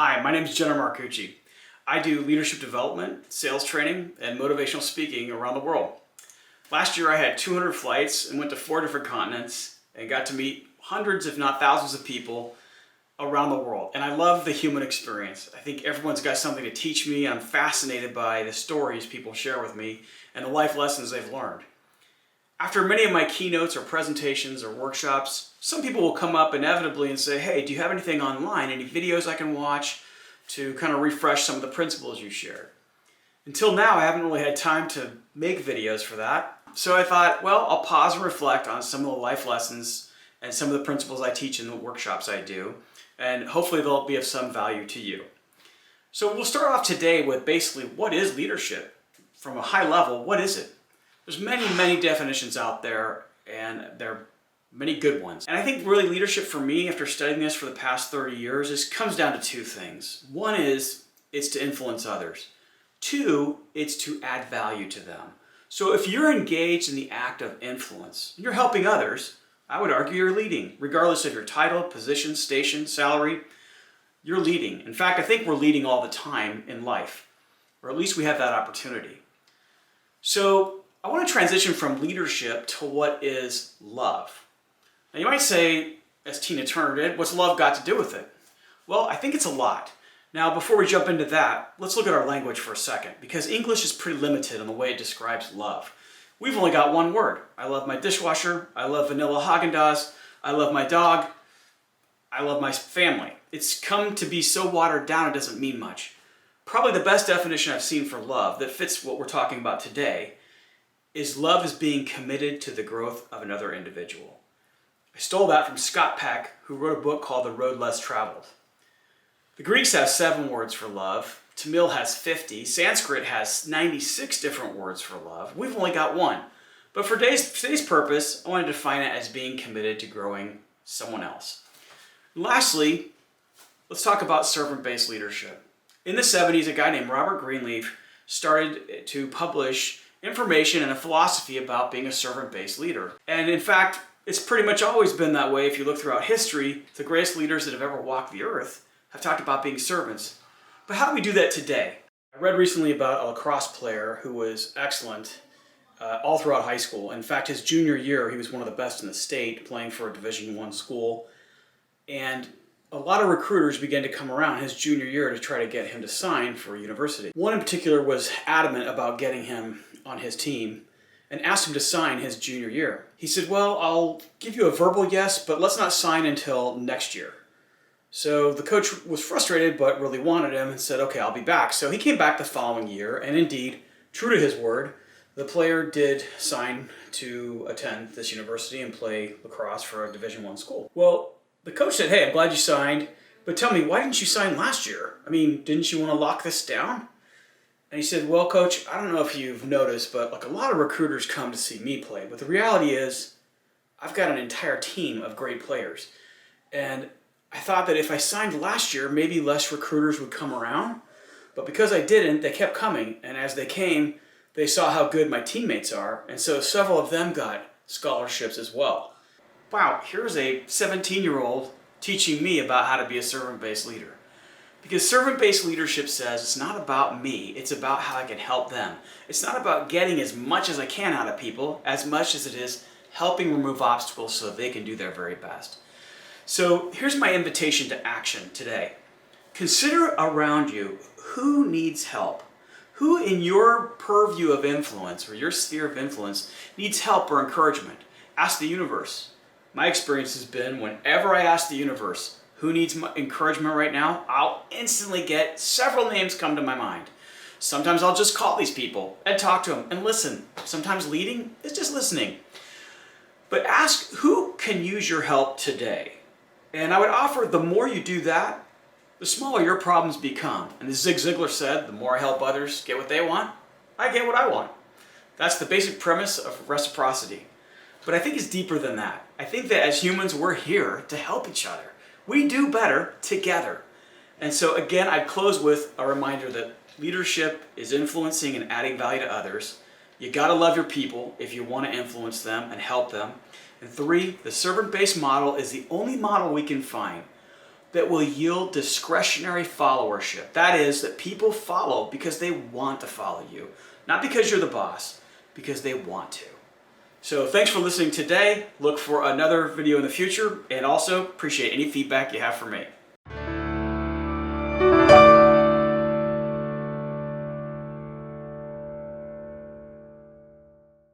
Hi, my name is Jenna Marcucci. I do leadership development, sales training, and motivational speaking around the world. Last year I had 200 flights and went to 4 different continents and got to meet hundreds if not thousands of people around the world. And I love the human experience. I think everyone's got something to teach me. I'm fascinated by the stories people share with me and the life lessons they've learned. After many of my keynotes or presentations or workshops, some people will come up inevitably and say, hey, do you have anything online, any videos I can watch to kind of refresh some of the principles you shared? Until now, I haven't really had time to make videos for that. So I thought, well, I'll pause and reflect on some of the life lessons and some of the principles I teach in the workshops I do, and hopefully they'll be of some value to you. So we'll start off today with basically what is leadership? From a high level, what is it? There's many definitions out there, and there are many good ones. And I think really leadership for me, after studying this for the past 30 years, comes down to two things. One is it's to influence others. Two, it's to add value to them. So if you're engaged in the act of influence, you're helping others, I would argue you're leading. Regardless of your title, position, station, salary, you're leading. In fact, I think we're leading all the time in life, or at least we have that opportunity. So I want to transition from leadership to what is love. Now you might say, as Tina Turner did, what's love got to do with it? Well, I think it's a lot. Now, before we jump into that, let's look at our language for a second, because English is pretty limited on the way it describes love. We've only got one word. I love my dishwasher, I love vanilla Haagen-Dazs, I love my dog, I love my family. It's come to be so watered down it doesn't mean much. Probably the best definition I've seen for love that fits what we're talking about today is love is being committed to the growth of another individual. I stole that from Scott Peck, who wrote a book called The Road Less Traveled. The Greeks have 7 words for love, Tamil has 50, Sanskrit has 96 different words for love. We've only got one. But for today's purpose, I want to define it as being committed to growing someone else. And lastly, let's talk about servant-based leadership. In the 70s, a guy named Robert Greenleaf started to publish information and a philosophy about being a servant-based leader. And in fact, it's pretty much always been that way. If you look throughout history, the greatest leaders that have ever walked the earth have talked about being servants. But how do we do that today? I read recently about a lacrosse player who was excellent all throughout high school. In fact, his junior year, he was one of the best in the state, playing for a Division I school. And a lot of recruiters began to come around his junior year to try to get him to sign for a university. One in particular was adamant about getting him on his team and asked him to sign his junior year. He said, well, I'll give you a verbal yes, but let's not sign until next year. So the coach was frustrated but really wanted him and said, okay, I'll be back. So he came back the following year, and indeed, true to his word, the player did sign to attend this university and play lacrosse for a Division I school. Well, the coach said, hey, I'm glad you signed, but tell me, why didn't you sign last year? I mean, didn't you want to lock this down? And he said, well, coach, I don't know if you've noticed, but like a lot of recruiters come to see me play. But the reality is, I've got an entire team of great players. And I thought that if I signed last year, maybe less recruiters would come around. But because I didn't, they kept coming. And as they came, they saw how good my teammates are. And so several of them got scholarships as well. Wow, here's a 17-year-old teaching me about how to be a servant-based leader. Because servant-based leadership says it's not about me, it's about how I can help them. It's not about getting as much as I can out of people, as much as it is helping remove obstacles so that they can do their very best. So here's my invitation to action today. Consider around you who needs help. Who in your purview of influence or your sphere of influence needs help or encouragement? Ask the universe. My experience has been whenever I ask the universe, who needs my encouragement right now, I'll instantly get several names come to my mind. Sometimes I'll just call these people and talk to them and listen. Sometimes leading is just listening. But ask who can use your help today. And I would offer the more you do that, the smaller your problems become. And as Zig Ziglar said, the more I help others get what they want, I get what I want. That's the basic premise of reciprocity. But I think it's deeper than that. I think that as humans, we're here to help each other. We do better together. And so again, I'd close with a reminder that leadership is influencing and adding value to others. You gotta love your people if you want to influence them and help them. And 3, the servant-based model is the only model we can find that will yield discretionary followership. That is, that people follow because they want to follow you, not because you're the boss, because they want to. So thanks for listening today. Look for another video in the future, and also appreciate any feedback you have for me.